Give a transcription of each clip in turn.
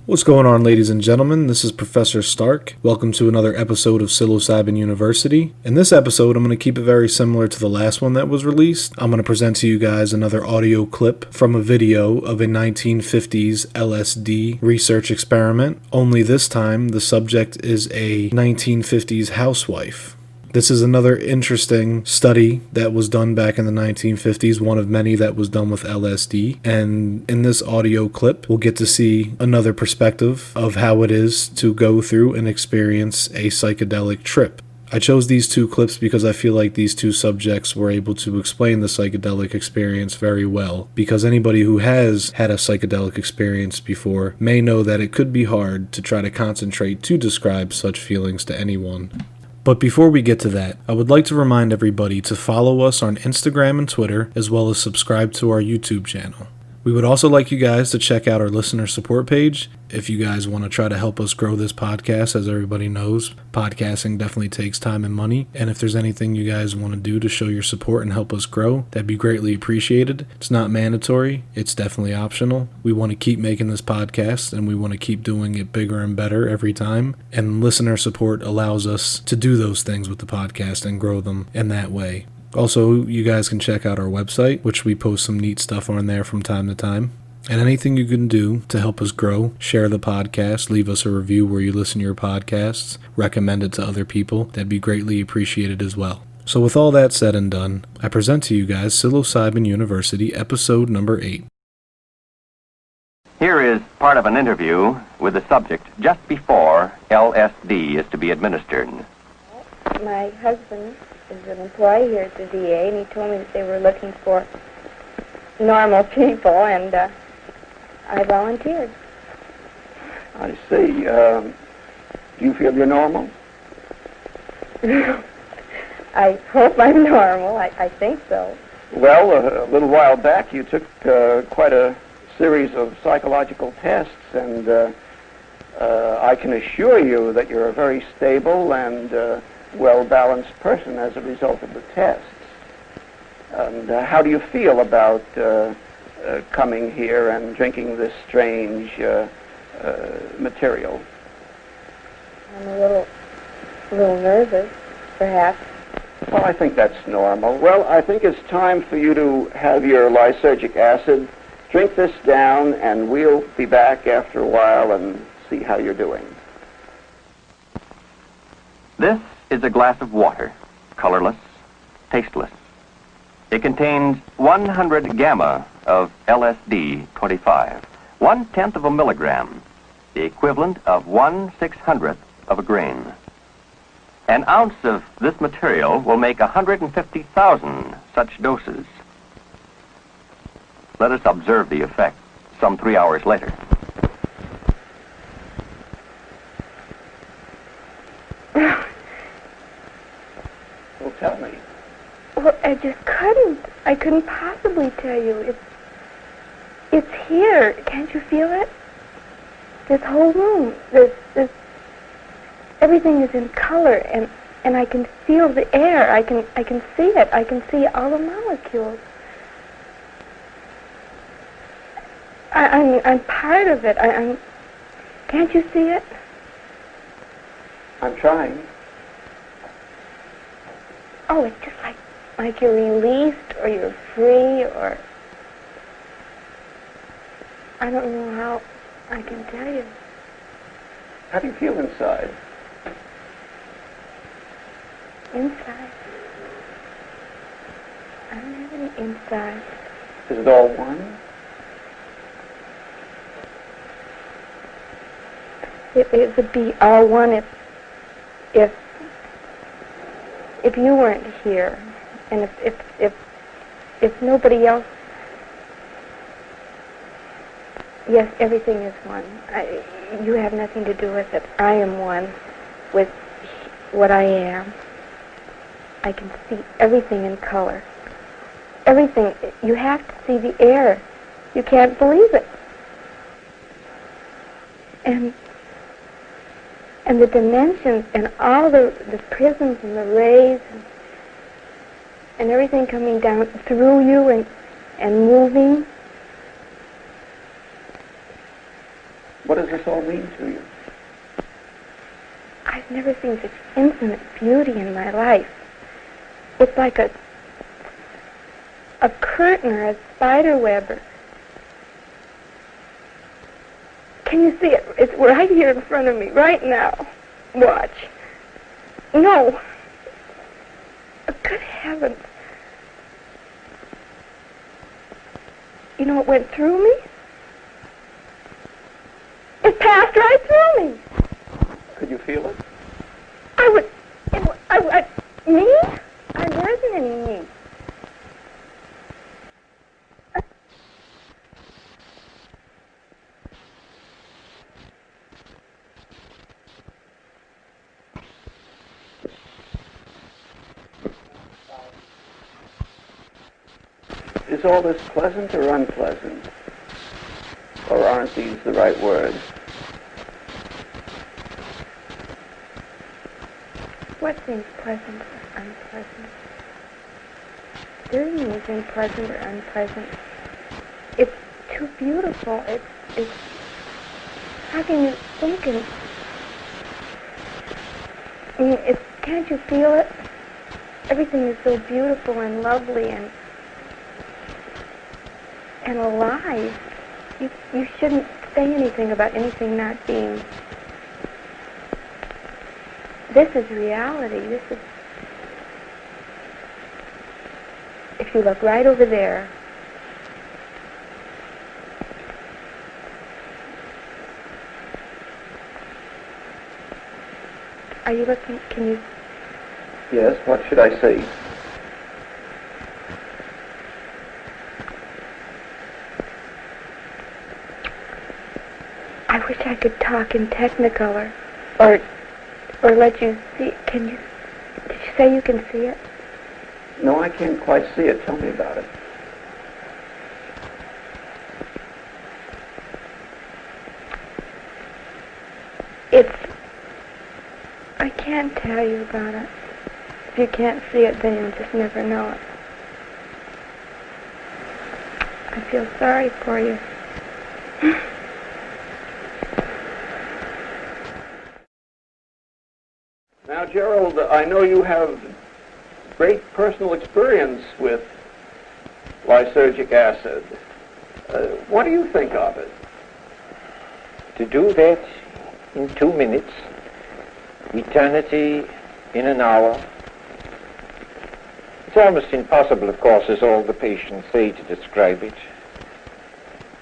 What's going on, ladies and gentlemen? This is Professor Stark. Welcome to another episode of Psilocybin University. In this episode, I'm going to keep it very similar to the last one that was released. I'm going to present to you guys another audio clip from a video of a 1950s LSD research experiment. Only this time, the subject is a 1950s housewife. This is another interesting study that was done back in the 1950s, one of many that was done with LSD. And in this audio clip, we'll get to see another perspective of how it is to go through and experience a psychedelic trip. I chose these two clips because I feel like these two subjects were able to explain the psychedelic experience very well, because anybody who has had a psychedelic experience before may know that it could be hard to try to concentrate to describe such feelings to anyone. But before we get to that, I would like to remind everybody to follow us on Instagram and Twitter, as well as subscribe to our YouTube channel. We would also like you guys to check out our listener support page if you guys want to try to help us grow this podcast. As everybody knows, podcasting definitely takes time and money, and if there's anything you guys want to do to show your support and help us grow, that'd be greatly appreciated. It's not mandatory, it's definitely optional. We want to keep making this podcast, and we want to keep doing it bigger and better every time, and listener support allows us to do those things with the podcast and grow them in that way. Also, you guys can check out our website, which we post some neat stuff on there from time to time. And anything you can do to help us grow, share the podcast, leave us a review where you listen to your podcasts, recommend it to other people, that'd be greatly appreciated as well. So with all that said and done, I present to you guys Psilocybin University, episode number 8. Here is part of an interview with the subject just before LSD is to be administered. My husband is an employee here at the VA, and he told me that they were looking for normal people, and I volunteered. I see. Do you feel you're normal? I hope I'm normal. I think so. Well, a little while back you took quite a series of psychological tests, and I can assure you that you're a very stable and well-balanced person as a result of the tests. And how do you feel about coming here and drinking this strange material? I'm a little nervous, perhaps. Well, I think that's normal. Well, I think it's time for you to have your lysergic acid. Drink this down, and we'll be back after a while and see how you're doing. This is a glass of water, colorless, tasteless. It contains 100 gamma of LSD-25, 1/10 of a milligram, the equivalent of 1/600th of a grain. An ounce of this material will make 150,000 such doses. Let us observe the effect some 3 hours later. Well, tell me. Well, I just couldn't. I couldn't possibly tell you. It's here. Can't you feel it? This whole room. This. Everything is in color, and I can feel the air. I can see it. I can see all the molecules. I'm part of it. Can't you see it? I'm trying. Oh, it's just like you're released, or you're free, or I don't know how I can tell you. How do you feel inside? Inside? I don't have any inside. Is it all one? It would be all one if you weren't here, and if nobody else. Yes, everything is one. You have nothing to do with it. I am one with what I am. I can see everything in color. Everything. You have to see the air. You can't believe it. And the dimensions and all the prisms and the rays and everything coming down through you and moving. What does this all mean to you? I've never seen such infinite beauty in my life. It's like a curtain or a spider web. Can you see it? It's right here in front of me, right now. Watch. No. Oh, good heavens. You know, it went through me. It passed right through me. Could you feel it? Me? There isn't any me. Is all this pleasant or unpleasant? Or aren't these the right words? What seems pleasant or unpleasant? There isn't anything pleasant or unpleasant. It's too beautiful. It's how can you think and I mean, can't you feel it? Everything is so beautiful and lovely and alive. You shouldn't say anything about anything not being. This is reality. This is. If you look right over there, are you looking? Can you? Yes, what should I see? I wish I could talk in Technicolor, or let you see. Can you? Did you say you can see it? No, I can't quite see it. Tell me about it. I can't tell you about it. If you can't see it, then you'll just never know it. I feel sorry for you. Now, Gerald, I know you have great personal experience with lysergic acid. What do you think of it? To do that in 2 minutes, eternity in an hour. It's almost impossible, of course, as all the patients say, to describe it.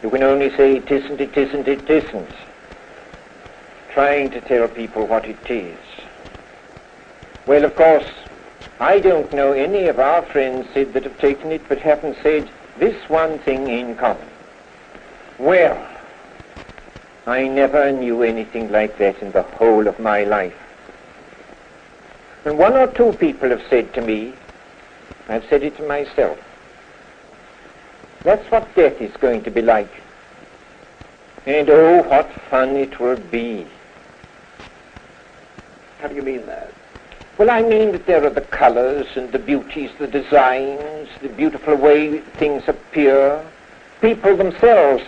You can only say it isn't, it isn't, it isn't, trying to tell people what it is. Well, of course, I don't know any of our friends, Sid, that have taken it but haven't said this one thing in common. Well, I never knew anything like that in the whole of my life. And 1 or 2 people have said to me, I've said it to myself, that's what death is going to be like. And oh, what fun it will be. How do you mean that? Well, I mean that there are the colors and the beauties, the designs, the beautiful way things appear. People themselves,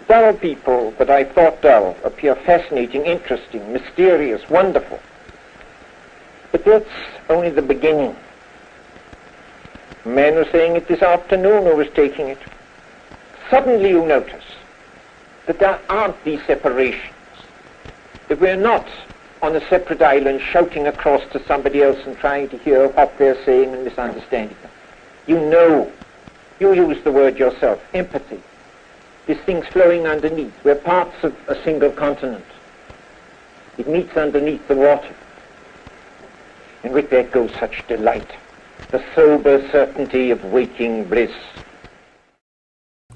dull people that I thought dull, appear fascinating, interesting, mysterious, wonderful. But that's only the beginning. A man was saying it this afternoon who was taking it. Suddenly you notice that there aren't these separations, that we're not on a separate island shouting across to somebody else and trying to hear what they're saying and misunderstanding them. You know, you use the word yourself, empathy. This thing's flowing underneath. We're parts of a single continent. It meets underneath the water. And with that goes such delight, the sober certainty of waking bliss.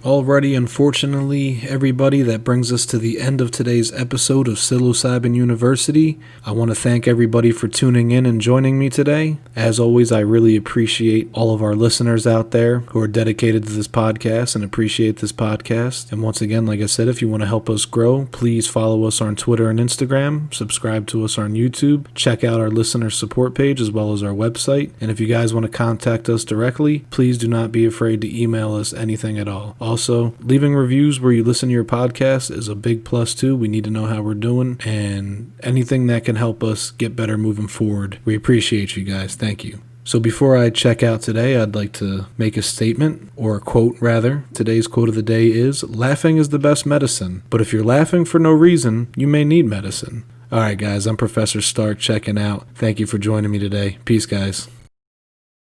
Alrighty, unfortunately, everybody, that brings us to the end of today's episode of Psilocybin University. I want to thank everybody for tuning in and joining me today. As always, I really appreciate all of our listeners out there who are dedicated to this podcast and appreciate this podcast. And once again, like I said, if you want to help us grow, please follow us on Twitter and Instagram, subscribe to us on YouTube, check out our listener support page as well as our website. And if you guys want to contact us directly, please do not be afraid to email us anything at all. Also, leaving reviews where you listen to your podcast is a big plus too. We need to know how we're doing, and anything that can help us get better moving forward. We appreciate you guys. Thank you. So before I check out today, I'd like to make a statement, or a quote rather. Today's quote of the day is, "Laughing is the best medicine, but if you're laughing for no reason, you may need medicine." Alright guys, I'm Professor Stark checking out. Thank you for joining me today. Peace guys.